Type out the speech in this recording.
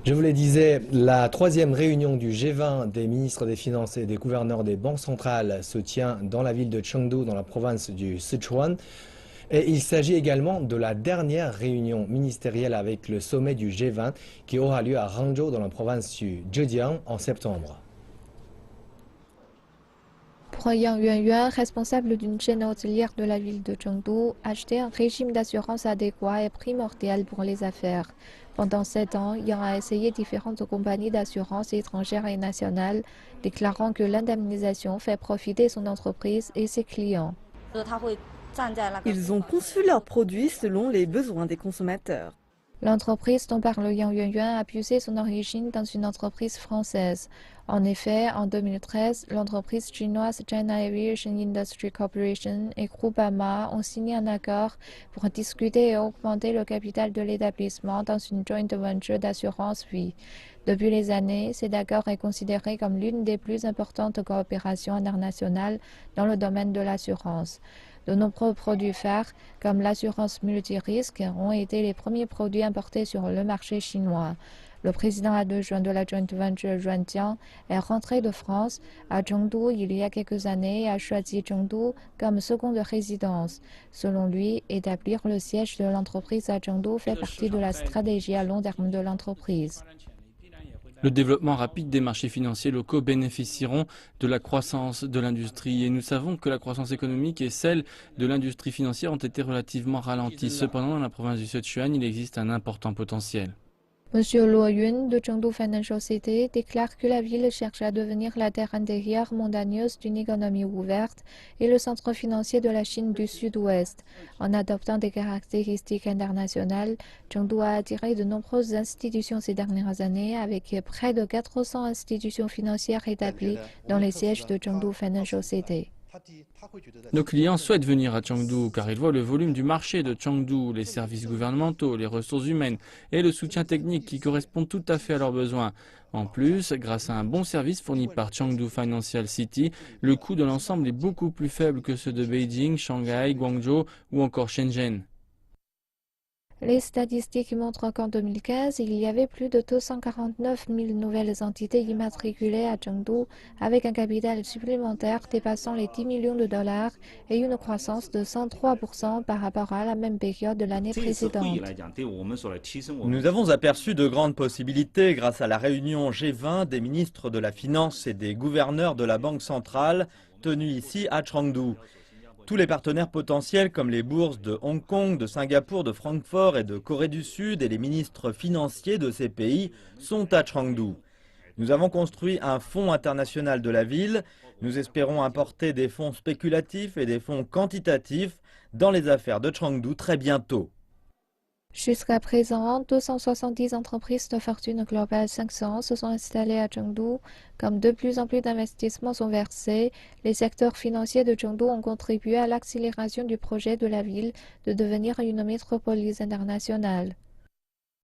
Je vous le disais, la troisième réunion du G20 des ministres des Finances et des gouverneurs des banques centrales se tient dans la ville de Chengdu, dans la province du Sichuan. Et il s'agit également de la dernière réunion ministérielle avec le sommet du G20 qui aura lieu à Hangzhou, dans la province du Zhejiang, en septembre. Pour Yang Yuanyuan, responsable d'une chaîne hôtelière de la ville de Chengdu, acheter un régime d'assurance adéquat est primordial pour les affaires. Pendant 7 ans, Yang a essayé différentes compagnies d'assurance étrangères et nationales, déclarant que l'indemnisation fait profiter son entreprise et ses clients. Ils ont conçu leurs produits selon les besoins des consommateurs. L'entreprise dont parle Yang Yuanyuan a puisé son origine dans une entreprise française. En effet, en 2013, l'entreprise chinoise China Aviation Industry Corporation et Groupama ont signé un accord pour discuter et augmenter le capital de l'établissement dans une joint venture d'assurance vie. Depuis les années, cet accord est considéré comme l'une des plus importantes coopérations internationales dans le domaine de l'assurance. De nombreux produits phares, comme l'assurance multirisque, ont été les premiers produits importés sur le marché chinois. Le président adjoint de la joint venture, Yuan Jiang, est rentré de France à Chengdu il y a quelques années et a choisi Chengdu comme seconde résidence. Selon lui, établir le siège de l'entreprise à Chengdu fait partie de la stratégie à long terme de l'entreprise. Le développement rapide des marchés financiers locaux bénéficieront de la croissance de l'industrie et nous savons que la croissance économique et celle de l'industrie financière ont été relativement ralenties. Cependant, dans la province du Sichuan, il existe un important potentiel. Monsieur Luo Yun de Chengdu Financial City déclare que la ville cherche à devenir la terre intérieure montagneuse d'une économie ouverte et le centre financier de la Chine du Sud-Ouest. En adoptant des caractéristiques internationales, Chengdu a attiré de nombreuses institutions ces dernières années avec près de 400 institutions financières établies dans les sièges de Chengdu Financial City. Nos clients souhaitent venir à Chengdu car ils voient le volume du marché de Chengdu, les services gouvernementaux, les ressources humaines et le soutien technique qui correspondent tout à fait à leurs besoins. En plus, grâce à un bon service fourni par Chengdu Financial City, le coût de l'ensemble est beaucoup plus faible que ceux de Beijing, Shanghai, Guangzhou ou encore Shenzhen. Les statistiques montrent qu'en 2015, il y avait plus de 249 000 nouvelles entités immatriculées à Chengdu, avec un capital supplémentaire dépassant les 10 millions de dollars et une croissance de 103% par rapport à la même période de l'année précédente. Nous avons aperçu de grandes possibilités grâce à la réunion G20 des ministres de la Finance et des gouverneurs de la Banque centrale tenue ici à Chengdu. Tous les partenaires potentiels comme les bourses de Hong Kong, de Singapour, de Francfort et de Corée du Sud et les ministres financiers de ces pays sont à Chengdu. Nous avons construit un fonds international de la ville. Nous espérons importer des fonds spéculatifs et des fonds quantitatifs dans les affaires de Chengdu très bientôt. Jusqu'à présent, 270 entreprises de fortune globale 500 se sont installées à Chengdu. Comme de plus en plus d'investissements sont versés, les secteurs financiers de Chengdu ont contribué à l'accélération du projet de la ville de devenir une métropolis internationale.